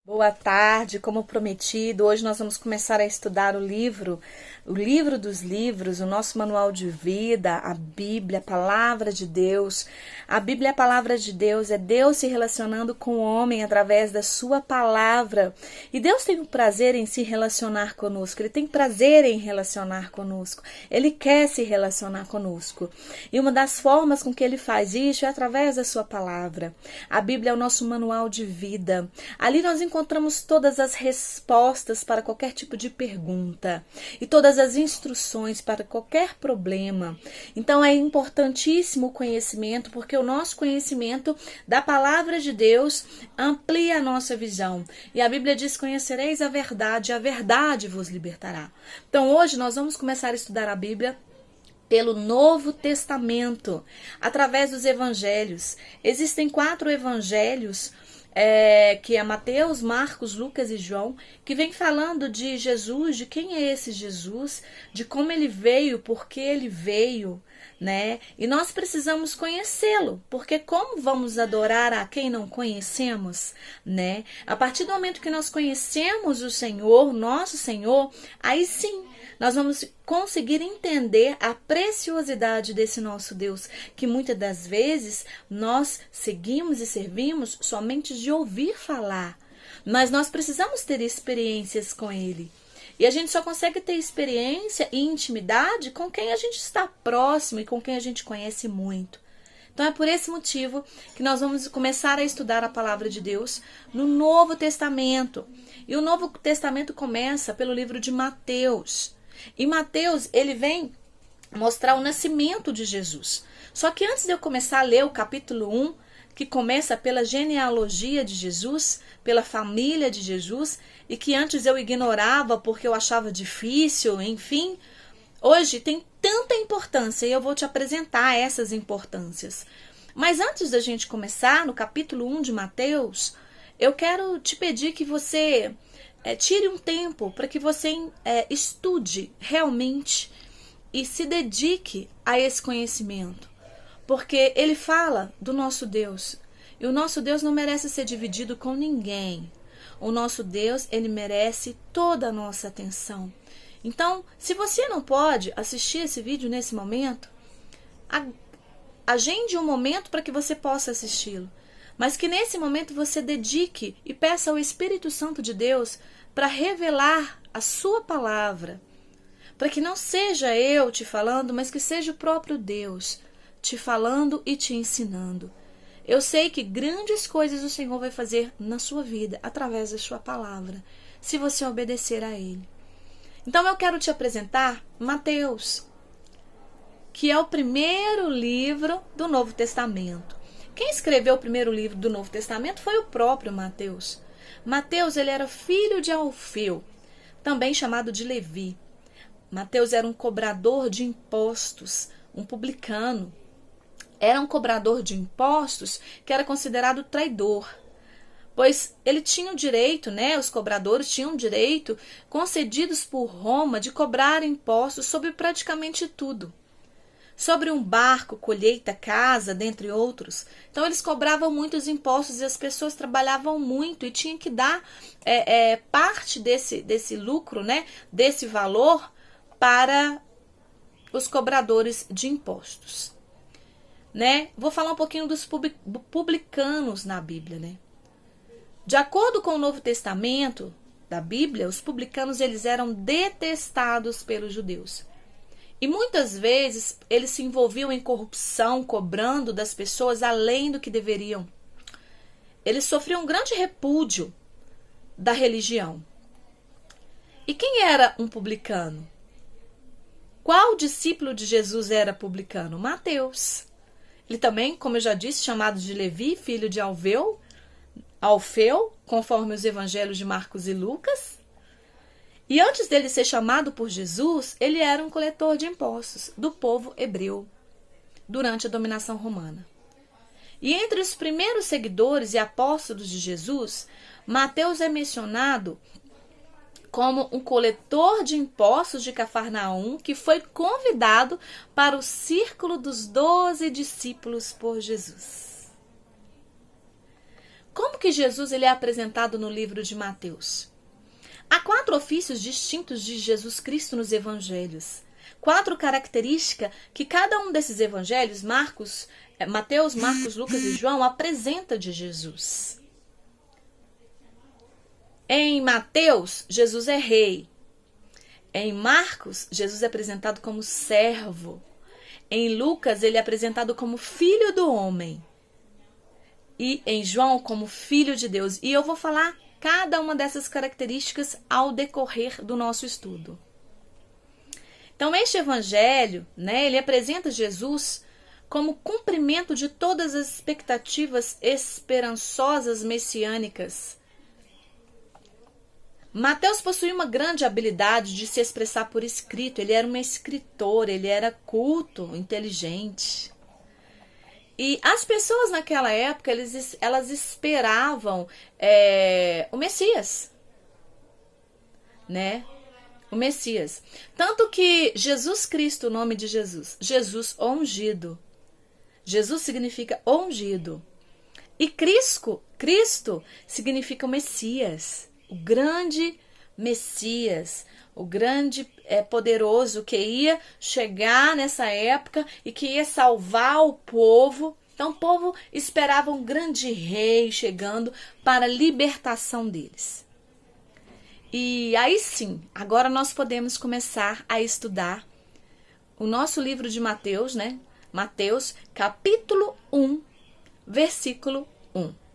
Boa tarde, como prometido, hoje nós vamos começar a estudar o livro dos livros, o nosso manual de vida, a Bíblia, a Palavra de Deus. A Bíblia, a Palavra de Deus, é Deus se relacionando com o homem através da sua palavra. E Deus tem um prazer em se relacionar conosco, Ele tem prazer em relacionar conosco, Ele quer se relacionar conosco. E uma das formas com que Ele faz isso é através da sua palavra. A Bíblia é o nosso manual de vida. Ali nós encontramos todas as respostas para qualquer tipo de pergunta e todas as instruções para qualquer problema. Então é importantíssimo o conhecimento, porque o nosso conhecimento da palavra de Deus amplia a nossa visão. E a Bíblia diz: conhecereis a verdade vos libertará. Então hoje nós vamos começar a estudar a Bíblia pelo Novo Testamento, através dos evangelhos. Existem 4 evangelhos, que é Mateus, Marcos, Lucas e João, que vem falando de Jesus, de quem é esse Jesus, de como ele veio, por que ele veio, né? E nós precisamos conhecê-lo, porque como vamos adorar a quem não conhecemos, né? A partir do momento que nós conhecemos o Senhor, nosso Senhor, aí sim nós vamos conseguir entender a preciosidade desse nosso Deus, que muitas das vezes nós seguimos e servimos somente de ouvir falar, mas nós precisamos ter experiências com Ele. E a gente só consegue ter experiência e intimidade com quem a gente está próximo e com quem a gente conhece muito. Então é por esse motivo que nós vamos começar a estudar a palavra de Deus no Novo Testamento. E o Novo Testamento começa pelo livro de Mateus. E Mateus, ele vem mostrar o nascimento de Jesus. Só que antes de eu começar a ler o capítulo 1, que começa pela genealogia de Jesus, pela família de Jesus, e que antes eu ignorava porque eu achava difícil, enfim, hoje tem tanta importância e eu vou te apresentar essas importâncias. Mas antes da gente começar, no capítulo 1 de Mateus, eu quero te pedir que você tire um tempo para que você estude realmente e se dedique a esse conhecimento. Porque ele fala do nosso Deus. E o nosso Deus não merece ser dividido com ninguém. O nosso Deus, ele merece toda a nossa atenção. Então, se você não pode assistir esse vídeo nesse momento, agende um momento para que você possa assisti-lo. Mas que nesse momento você dedique e peça ao Espírito Santo de Deus para revelar a sua palavra. Para que não seja eu te falando, mas que seja o próprio Deus te falando e te ensinando. Eu sei que grandes coisas o Senhor vai fazer na sua vida através da sua palavra, se você obedecer a Ele. Então eu quero te apresentar Mateus, que é o primeiro livro do Novo Testamento. Quem escreveu o primeiro livro do Novo Testamento foi o próprio Mateus. Mateus, ele era filho de Alfeu, também chamado de Levi. Mateus era um cobrador de impostos, um publicano. Era um cobrador de impostos que era considerado traidor, pois ele tinha o direito, os cobradores tinham o direito concedidos por Roma de cobrar impostos sobre praticamente tudo. Sobre um barco, colheita, casa, dentre outros. Então eles cobravam muitos impostos e as pessoas trabalhavam muito e tinham que dar parte desse lucro, desse valor para os cobradores de impostos. Vou falar um pouquinho dos publicanos na Bíblia. De acordo com o Novo Testamento da Bíblia, os publicanos eles eram detestados pelos judeus. E muitas vezes eles se envolviam em corrupção, cobrando das pessoas além do que deveriam. Eles sofriam um grande repúdio da religião. E quem era um publicano? Qual discípulo de Jesus era publicano? Mateus. Ele também, como eu já disse, chamado de Levi, filho de Alfeu, conforme os evangelhos de Marcos e Lucas. E antes dele ser chamado por Jesus, ele era um coletor de impostos do povo hebreu, durante a dominação romana. E entre os primeiros seguidores e apóstolos de Jesus, Mateus é mencionado como um coletor de impostos de Cafarnaum que foi convidado para o círculo dos 12 discípulos por Jesus. Como que Jesus ele é apresentado no livro de Mateus? Há 4 ofícios distintos de Jesus Cristo nos evangelhos. 4 características que cada um desses evangelhos, Mateus, Marcos, Lucas e João, apresenta de Jesus. Em Mateus, Jesus é rei. Em Marcos, Jesus é apresentado como servo. Em Lucas, ele é apresentado como filho do homem. E em João, como filho de Deus. E eu vou falar cada uma dessas características ao decorrer do nosso estudo. Então, este evangelho, ele apresenta Jesus como cumprimento de todas as expectativas esperançosas messiânicas. Mateus possuía uma grande habilidade de se expressar por escrito. Ele era um escritor, ele era culto, inteligente. E as pessoas naquela época, elas esperavam o Messias, O Messias. Tanto que Jesus Cristo, o nome de Jesus, Jesus ungido. Jesus significa ungido. E Cristo significa o Messias, o grande Messias, o grande poderoso que ia chegar nessa época e que ia salvar o povo. Então o povo esperava um grande rei chegando para a libertação deles. E aí sim, agora nós podemos começar a estudar o nosso livro de Mateus, Mateus, capítulo 1, versículo 1.